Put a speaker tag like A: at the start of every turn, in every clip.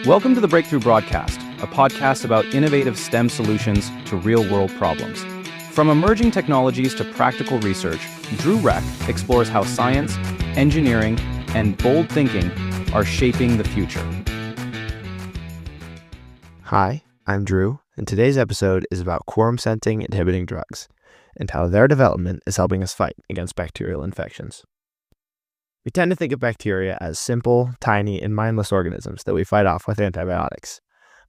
A: Welcome to the Breakthrough Broadcast, a podcast about innovative STEM solutions to real-world problems. From emerging technologies to practical research, Drew Reck explores how science, engineering, and bold thinking are shaping the future.
B: Hi, I'm Drew, and today's episode is about quorum sensing inhibiting drugs and how their development is helping us fight against bacterial infections. We tend to think of bacteria as simple, tiny, and mindless organisms that we fight off with antibiotics.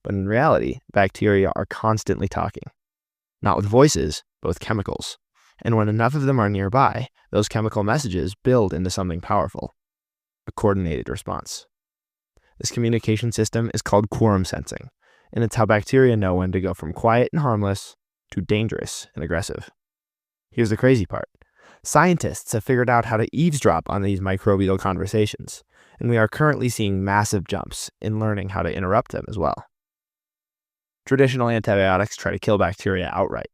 B: But in reality, bacteria are constantly talking. Not with voices, but with chemicals. And when enough of them are nearby, those chemical messages build into something powerful, a coordinated response. This communication system is called quorum sensing, and it's how bacteria know when to go from quiet and harmless to dangerous and aggressive. Here's the crazy part. Scientists have figured out how to eavesdrop on these microbial conversations, and we are currently seeing massive jumps in learning how to interrupt them as well. Traditional antibiotics try to kill bacteria outright.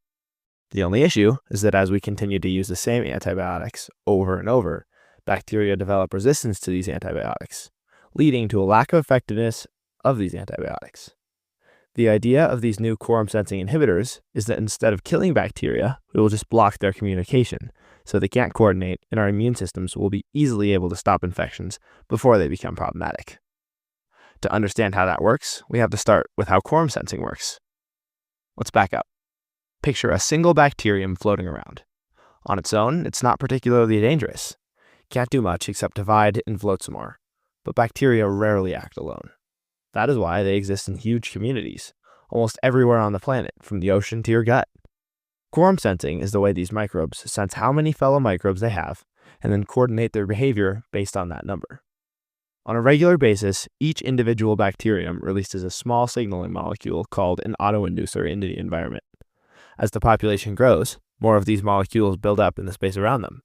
B: The only issue is that as we continue to use the same antibiotics over and over, bacteria develop resistance to these antibiotics, leading to a lack of effectiveness of these antibiotics. The idea of these new quorum sensing inhibitors is that instead of killing bacteria, we will just block their communication, so they can't coordinate, and our immune systems will be easily able to stop infections before they become problematic. To understand how that works, we have to start with how quorum sensing works. Let's back up. Picture a single bacterium floating around. On its own, it's not particularly dangerous. Can't do much except divide and float some more. But bacteria rarely act alone. That is why they exist in huge communities, almost everywhere on the planet, from the ocean to your gut. Quorum sensing is the way these microbes sense how many fellow microbes they have, and then coordinate their behavior based on that number. On a regular basis, each individual bacterium releases a small signaling molecule called an autoinducer into the environment. As the population grows, more of these molecules build up in the space around them.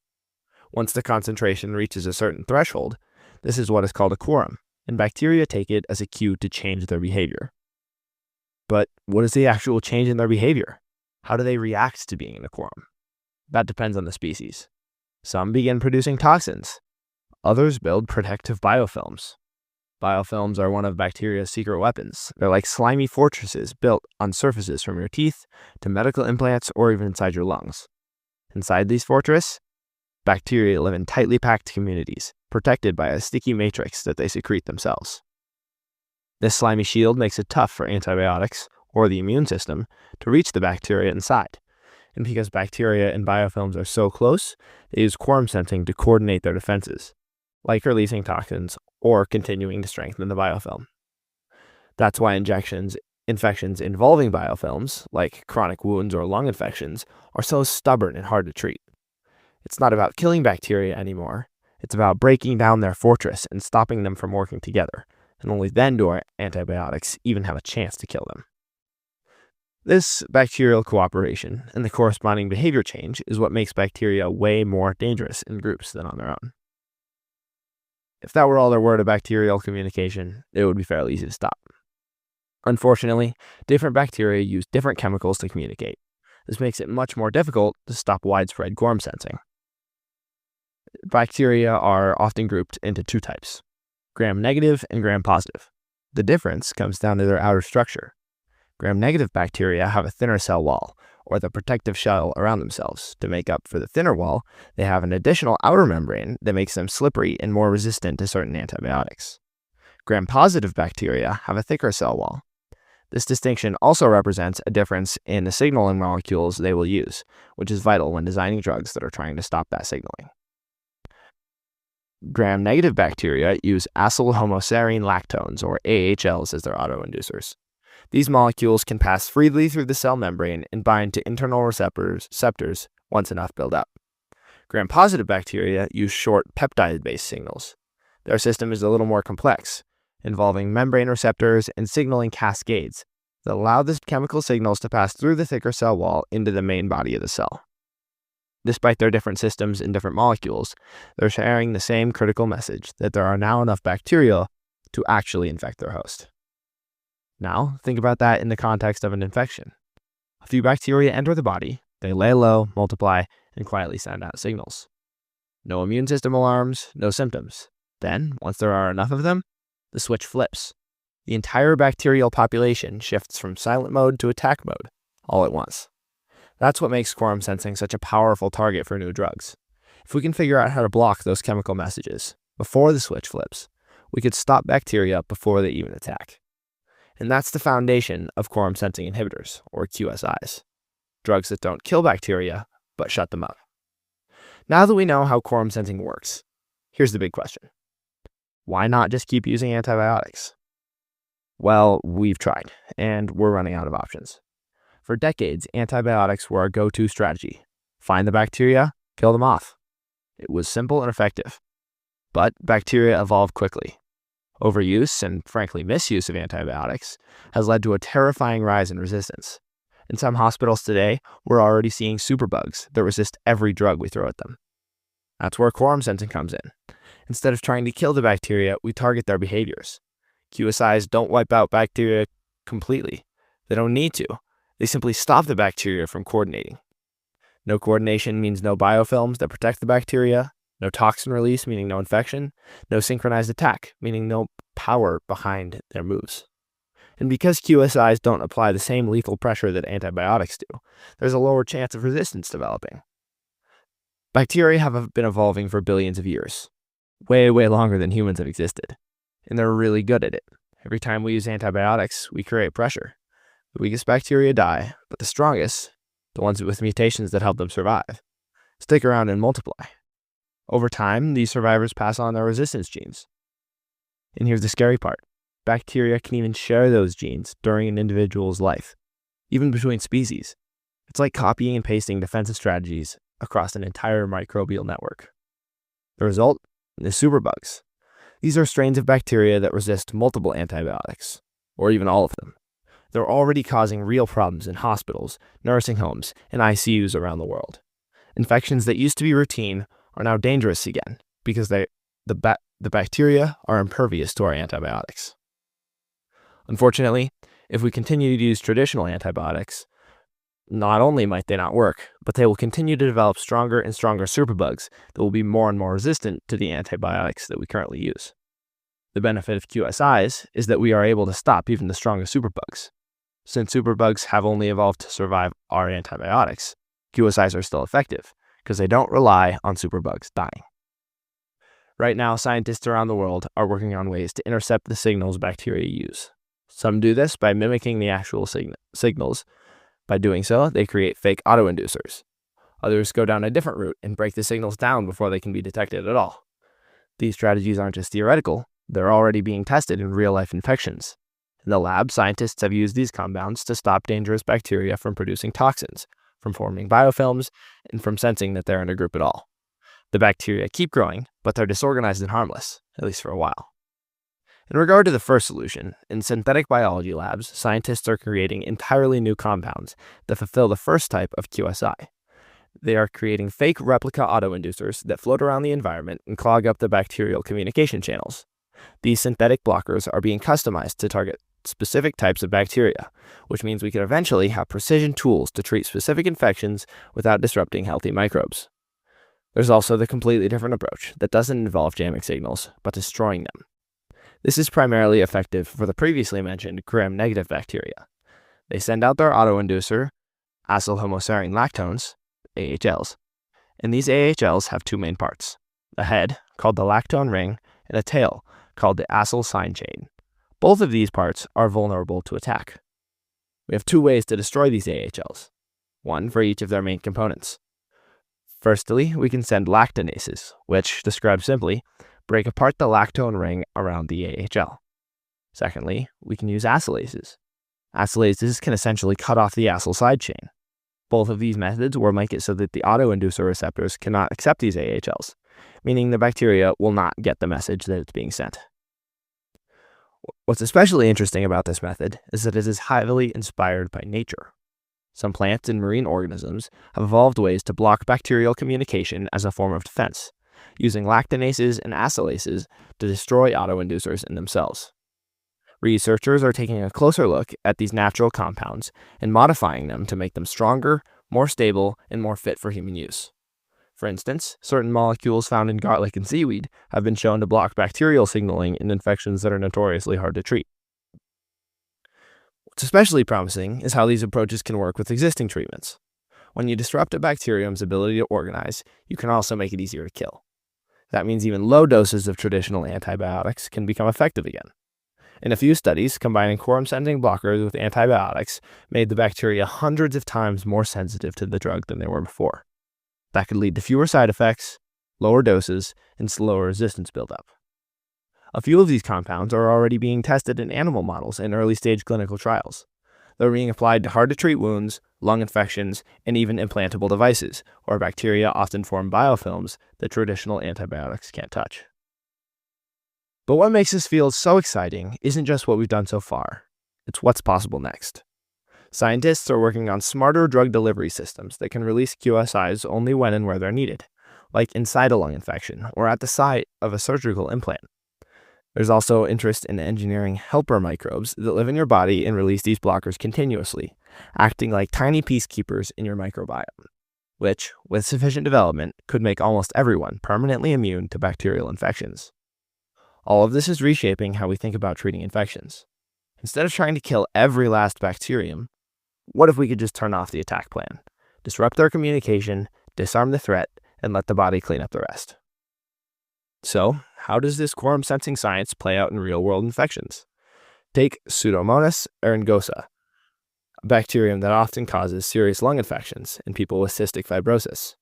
B: Once the concentration reaches a certain threshold, this is what is called a quorum, and bacteria take it as a cue to change their behavior. But what is the actual change in their behavior? How do they react to being in a quorum? That depends on the species. Some begin producing toxins. Others build protective biofilms. Biofilms are one of bacteria's secret weapons. They're like slimy fortresses built on surfaces from your teeth to medical implants or even inside your lungs. Inside these fortresses, bacteria live in tightly packed communities, protected by a sticky matrix that they secrete themselves. This slimy shield makes it tough for antibiotics, or the immune system, to reach the bacteria inside. And because bacteria and biofilms are so close, they use quorum sensing to coordinate their defenses, like releasing toxins or continuing to strengthen the biofilm. That's why infections involving biofilms, like chronic wounds or lung infections, are so stubborn and hard to treat. It's not about killing bacteria anymore. It's about breaking down their fortress and stopping them from working together, and only then do our antibiotics even have a chance to kill them. This bacterial cooperation and the corresponding behavior change is what makes bacteria way more dangerous in groups than on their own. If that were all there were to bacterial communication, it would be fairly easy to stop. Unfortunately, different bacteria use different chemicals to communicate. This makes it much more difficult to stop widespread quorum sensing. Bacteria are often grouped into two types, gram-negative and gram-positive. The difference comes down to their outer structure. Gram-negative bacteria have a thinner cell wall, or the protective shell around themselves. To make up for the thinner wall, they have an additional outer membrane that makes them slippery and more resistant to certain antibiotics. Gram-positive bacteria have a thicker cell wall. This distinction also represents a difference in the signaling molecules they will use, which is vital when designing drugs that are trying to stop that signaling. Gram-negative bacteria use acylhomoserine lactones, or AHLs, as their autoinducers. These molecules can pass freely through the cell membrane and bind to internal receptors once enough build up. Gram-positive bacteria use short peptide-based signals. Their system is a little more complex, involving membrane receptors and signaling cascades that allow the chemical signals to pass through the thicker cell wall into the main body of the cell. Despite their different systems and different molecules, they're sharing the same critical message that there are now enough bacteria to actually infect their host. Now, think about that in the context of an infection. A few bacteria enter the body, they lay low, multiply, and quietly send out signals. No immune system alarms, no symptoms. Then, once there are enough of them, the switch flips. The entire bacterial population shifts from silent mode to attack mode, all at once. That's what makes quorum sensing such a powerful target for new drugs. If we can figure out how to block those chemical messages before the switch flips, we could stop bacteria before they even attack. And that's the foundation of quorum sensing inhibitors, or QSIs. Drugs that don't kill bacteria, but shut them up. Now that we know how quorum sensing works, here's the big question. Why not just keep using antibiotics? Well, we've tried, and we're running out of options. For decades, antibiotics were our go-to strategy. Find the bacteria, kill them off. It was simple and effective. But bacteria evolved quickly. Overuse and, frankly, misuse of antibiotics has led to a terrifying rise in resistance. In some hospitals today, we're already seeing superbugs that resist every drug we throw at them. That's where quorum sensing comes in. Instead of trying to kill the bacteria, we target their behaviors. QSIs don't wipe out bacteria completely. They don't need to. They simply stop the bacteria from coordinating. No coordination means no biofilms that protect the bacteria, no toxin release, meaning no infection, no synchronized attack, meaning no power behind their moves. And because QSIs don't apply the same lethal pressure that antibiotics do, there's a lower chance of resistance developing. Bacteria have been evolving for billions of years, way longer than humans have existed, and they're really good at it. Every time we use antibiotics, we create pressure. The weakest bacteria die, but the strongest, the ones with mutations that help them survive, stick around and multiply. Over time, these survivors pass on their resistance genes. And here's the scary part. Bacteria can even share those genes during an individual's life, even between species. It's like copying and pasting defensive strategies across an entire microbial network. The result is superbugs. These are strains of bacteria that resist multiple antibiotics, or even all of them. They're already causing real problems in hospitals, nursing homes, and ICUs around the world. Infections that used to be routine are now dangerous again because the bacteria are impervious to our antibiotics. Unfortunately, if we continue to use traditional antibiotics, not only might they not work, but they will continue to develop stronger and stronger superbugs that will be more and more resistant to the antibiotics that we currently use. The benefit of QSIs is that we are able to stop even the strongest superbugs. Since superbugs have only evolved to survive our antibiotics, QSIs are still effective because they don't rely on superbugs dying. Right now, scientists around the world are working on ways to intercept the signals bacteria use. Some do this by mimicking the actual signals. By doing so, they create fake autoinducers. Others go down a different route and break the signals down before they can be detected at all. These strategies aren't just theoretical, they're already being tested in real-life infections. In the lab, scientists have used these compounds to stop dangerous bacteria from producing toxins, from forming biofilms, and from sensing that they're in a group at all. The bacteria keep growing, but they're disorganized and harmless, at least for a while. In regard to the first solution, in synthetic biology labs, scientists are creating entirely new compounds that fulfill the first type of QSI. They are creating fake replica autoinducers that float around the environment and clog up the bacterial communication channels. These synthetic blockers are being customized to target specific types of bacteria, which means we can eventually have precision tools to treat specific infections without disrupting healthy microbes. There's also the completely different approach that doesn't involve jamming signals, but destroying them. This is primarily effective for the previously mentioned gram-negative bacteria. They send out their autoinducer, acyl homoserine lactones, AHLs, and these AHLs have two main parts: a head, called the lactone ring, and a tail, called the acyl sign chain. Both of these parts are vulnerable to attack. We have two ways to destroy these AHLs, one for each of their main components. Firstly, we can send lactanases, which, described simply, break apart the lactone ring around the AHL. Secondly, we can use acylases. Acylases can essentially cut off the acyl side chain. Both of these methods will make it so that the autoinducer receptors cannot accept these AHLs, meaning the bacteria will not get the message that it's being sent. What's especially interesting about this method is that it is highly inspired by nature. Some plants and marine organisms have evolved ways to block bacterial communication as a form of defense, using lactanases and acylases to destroy autoinducers in themselves. Researchers are taking a closer look at these natural compounds and modifying them to make them stronger, more stable, and more fit for human use. For instance, certain molecules found in garlic and seaweed have been shown to block bacterial signaling in infections that are notoriously hard to treat. What's especially promising is how these approaches can work with existing treatments. When you disrupt a bacterium's ability to organize, you can also make it easier to kill. That means even low doses of traditional antibiotics can become effective again. In a few studies, combining quorum-sensing blockers with antibiotics made the bacteria hundreds of times more sensitive to the drug than they were before. That could lead to fewer side effects, lower doses, and slower resistance buildup. A few of these compounds are already being tested in animal models in early-stage clinical trials. They're being applied to hard-to-treat wounds, lung infections, and even implantable devices, where bacteria often form biofilms that traditional antibiotics can't touch. But what makes this field so exciting isn't just what we've done so far. It's what's possible next. Scientists are working on smarter drug delivery systems that can release QSIs only when and where they're needed, like inside a lung infection or at the site of a surgical implant. There's also interest in engineering helper microbes that live in your body and release these blockers continuously, acting like tiny peacekeepers in your microbiome, which, with sufficient development, could make almost everyone permanently immune to bacterial infections. All of this is reshaping how we think about treating infections. Instead of trying to kill every last bacterium, what if we could just turn off the attack plan, disrupt their communication, disarm the threat, and let the body clean up the rest? So, how does this quorum sensing science play out in real-world infections? Take Pseudomonas aeruginosa, a bacterium that often causes serious lung infections in people with cystic fibrosis.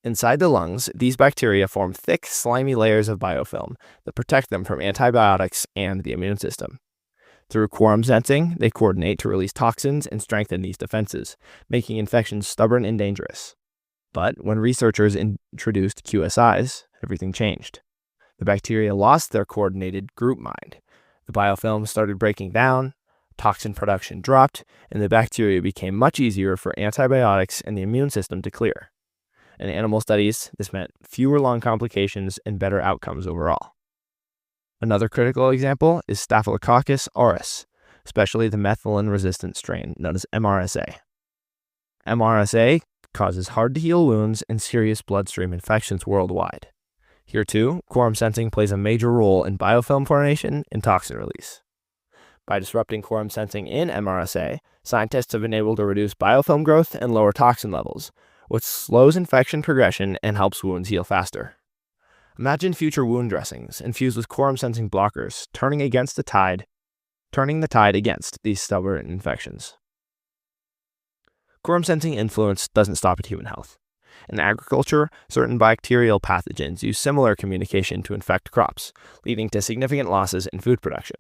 B: Inside the lungs, these bacteria form thick, slimy layers of biofilm that protect them from antibiotics and the immune system. Through quorum sensing, they coordinate to release toxins and strengthen these defenses, making infections stubborn and dangerous. But when researchers introduced QSIs, everything changed. The bacteria lost their coordinated group mind. The biofilm started breaking down, toxin production dropped, and the bacteria became much easier for antibiotics and the immune system to clear. In animal studies, this meant fewer lung complications and better outcomes overall. Another critical example is Staphylococcus aureus, especially the methicillin-resistant strain known as MRSA. MRSA causes hard-to-heal wounds and serious bloodstream infections worldwide. Here too, quorum sensing plays a major role in biofilm formation and toxin release. By disrupting quorum sensing in MRSA, scientists have been able to reduce biofilm growth and lower toxin levels, which slows infection progression and helps wounds heal faster. Imagine future wound dressings infused with quorum sensing blockers, turning the tide against these stubborn infections. Quorum sensing influence doesn't stop at human health. In agriculture, certain bacterial pathogens use similar communication to infect crops, leading to significant losses in food production.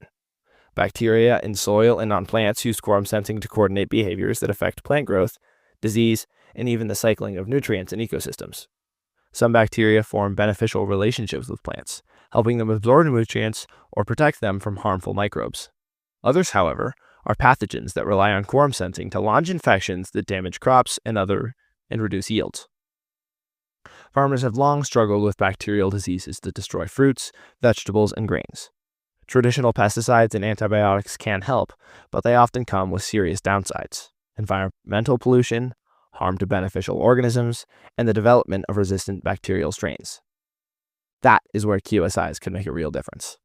B: Bacteria in soil and on plants use quorum sensing to coordinate behaviors that affect plant growth, disease, and even the cycling of nutrients in ecosystems. Some bacteria form beneficial relationships with plants, helping them absorb nutrients or protect them from harmful microbes. Others, however, are pathogens that rely on quorum sensing to launch infections that damage crops and reduce yields. Farmers have long struggled with bacterial diseases that destroy fruits, vegetables, and grains. Traditional pesticides and antibiotics can help, but they often come with serious downsides: environmental pollution, harm to beneficial organisms, and the development of resistant bacterial strains. That is where QSIs can make a real difference.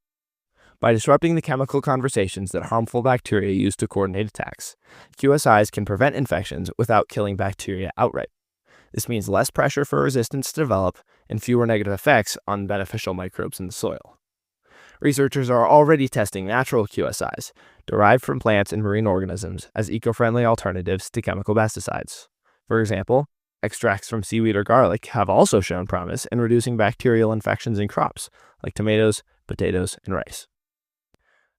B: By disrupting the chemical conversations that harmful bacteria use to coordinate attacks, QSIs can prevent infections without killing bacteria outright. This means less pressure for resistance to develop and fewer negative effects on beneficial microbes in the soil. Researchers are already testing natural QSIs derived from plants and marine organisms as eco-friendly alternatives to chemical pesticides. For example, extracts from seaweed or garlic have also shown promise in reducing bacterial infections in crops like tomatoes, potatoes, and rice.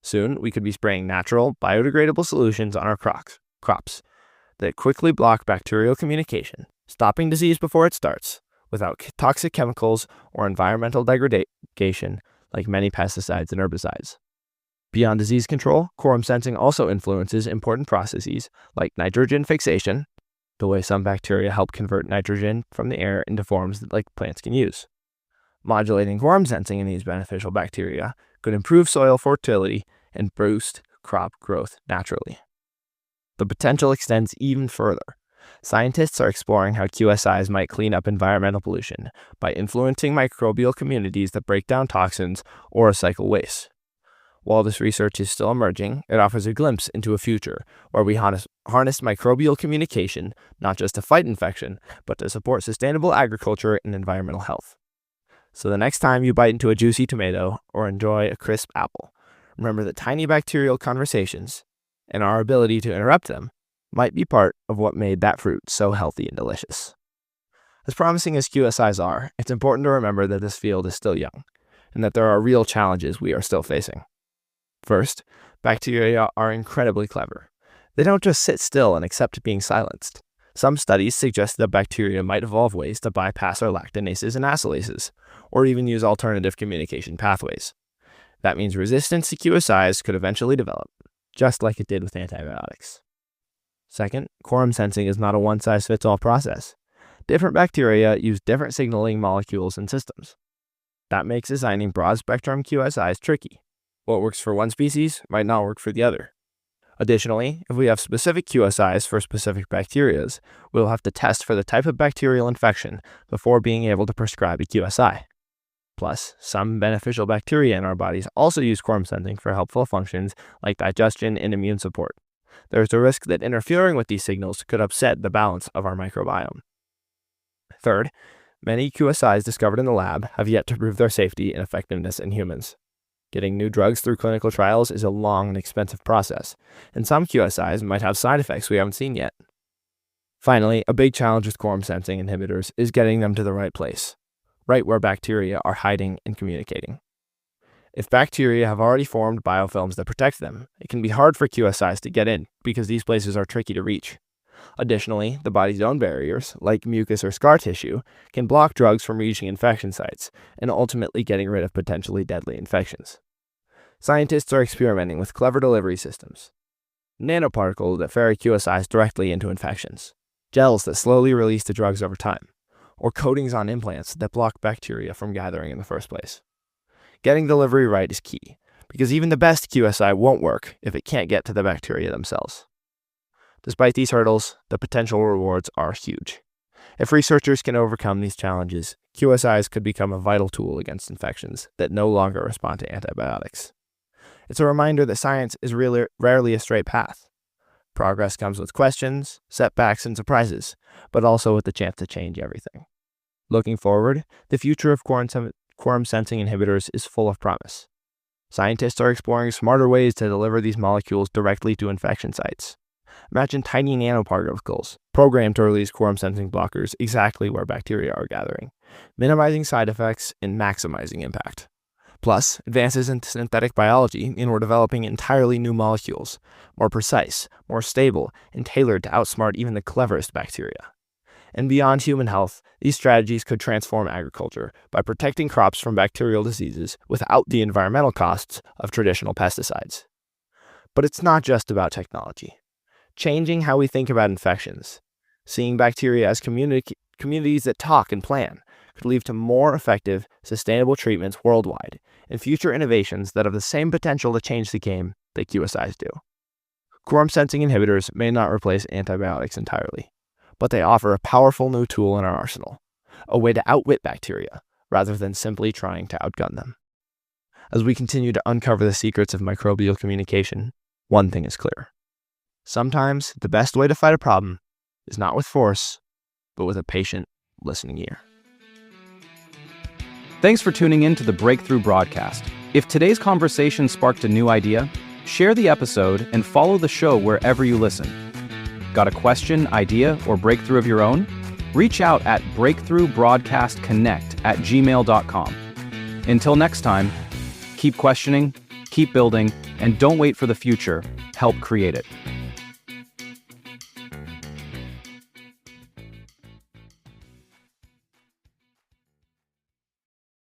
B: Soon, we could be spraying natural, biodegradable solutions on our crops that quickly block bacterial communication, stopping disease before it starts, without toxic chemicals or environmental degradation like many pesticides and herbicides. Beyond disease control, quorum sensing also influences important processes like nitrogen fixation, the way some bacteria help convert nitrogen from the air into forms that plants can use. Modulating quorum sensing in these beneficial bacteria could improve soil fertility and boost crop growth naturally. The potential extends even further. Scientists are exploring how QSIs might clean up environmental pollution by influencing microbial communities that break down toxins or recycle waste. While this research is still emerging, it offers a glimpse into a future where we harness microbial communication not just to fight infection, but to support sustainable agriculture and environmental health. So the next time you bite into a juicy tomato or enjoy a crisp apple, remember that tiny bacterial conversations and our ability to interrupt them might be part of what made that fruit so healthy and delicious. As promising as QSIs are, it's important to remember that this field is still young and that there are real challenges we are still facing. First, bacteria are incredibly clever. They don't just sit still and accept being silenced. Some studies suggest that bacteria might evolve ways to bypass our lactanases and acylases, or even use alternative communication pathways. That means resistance to QSIs could eventually develop, just like it did with antibiotics. Second, quorum sensing is not a one-size-fits-all process. Different bacteria use different signaling molecules and systems. That makes designing broad-spectrum QSIs tricky. What works for one species might not work for the other. Additionally, if we have specific QSIs for specific bacteria, we'll have to test for the type of bacterial infection before being able to prescribe a QSI. Plus, some beneficial bacteria in our bodies also use quorum sensing for helpful functions like digestion and immune support. There is a risk that interfering with these signals could upset the balance of our microbiome. Third, many QSIs discovered in the lab have yet to prove their safety and effectiveness in humans. Getting new drugs through clinical trials is a long and expensive process, and some QSIs might have side effects we haven't seen yet. Finally, a big challenge with quorum sensing inhibitors is getting them to the right place, right where bacteria are hiding and communicating. If bacteria have already formed biofilms that protect them, it can be hard for QSIs to get in because these places are tricky to reach. Additionally, the body's own barriers, like mucus or scar tissue, can block drugs from reaching infection sites and ultimately getting rid of potentially deadly infections. Scientists are experimenting with clever delivery systems. Nanoparticles that ferry QSIs directly into infections, gels that slowly release the drugs over time, or coatings on implants that block bacteria from gathering in the first place. Getting delivery right is key, because even the best QSI won't work if it can't get to the bacteria themselves. Despite these hurdles, the potential rewards are huge. If researchers can overcome these challenges, QSIs could become a vital tool against infections that no longer respond to antibiotics. It's a reminder that science is rarely a straight path. Progress comes with questions, setbacks, and surprises, but also with the chance to change everything. Looking forward, the future of quorum sensing inhibitors is full of promise. Scientists are exploring smarter ways to deliver these molecules directly to infection sites. Imagine tiny nanoparticles programmed to release quorum sensing blockers exactly where bacteria are gathering, minimizing side effects and maximizing impact. Plus, advances in synthetic biology mean we're developing entirely new molecules, more precise, more stable, and tailored to outsmart even the cleverest bacteria. And beyond human health, these strategies could transform agriculture by protecting crops from bacterial diseases without the environmental costs of traditional pesticides. But it's not just about technology. Changing how we think about infections, seeing bacteria as communities that talk and plan, could lead to more effective, sustainable treatments worldwide and future innovations that have the same potential to change the game that QSIs do. Quorum sensing inhibitors may not replace antibiotics entirely, but they offer a powerful new tool in our arsenal, a way to outwit bacteria rather than simply trying to outgun them. As we continue to uncover the secrets of microbial communication, one thing is clear. Sometimes the best way to fight a problem is not with force, but with a patient, listening ear.
A: Thanks for tuning in to the Breakthrough broadcast. If today's conversation sparked a new idea, share the episode and follow the show wherever you listen. Got a question, idea, or breakthrough of your own? Reach out at breakthroughbroadcastconnect@gmail.com. Until next time, keep questioning, keep building, and don't wait for the future. Help create it.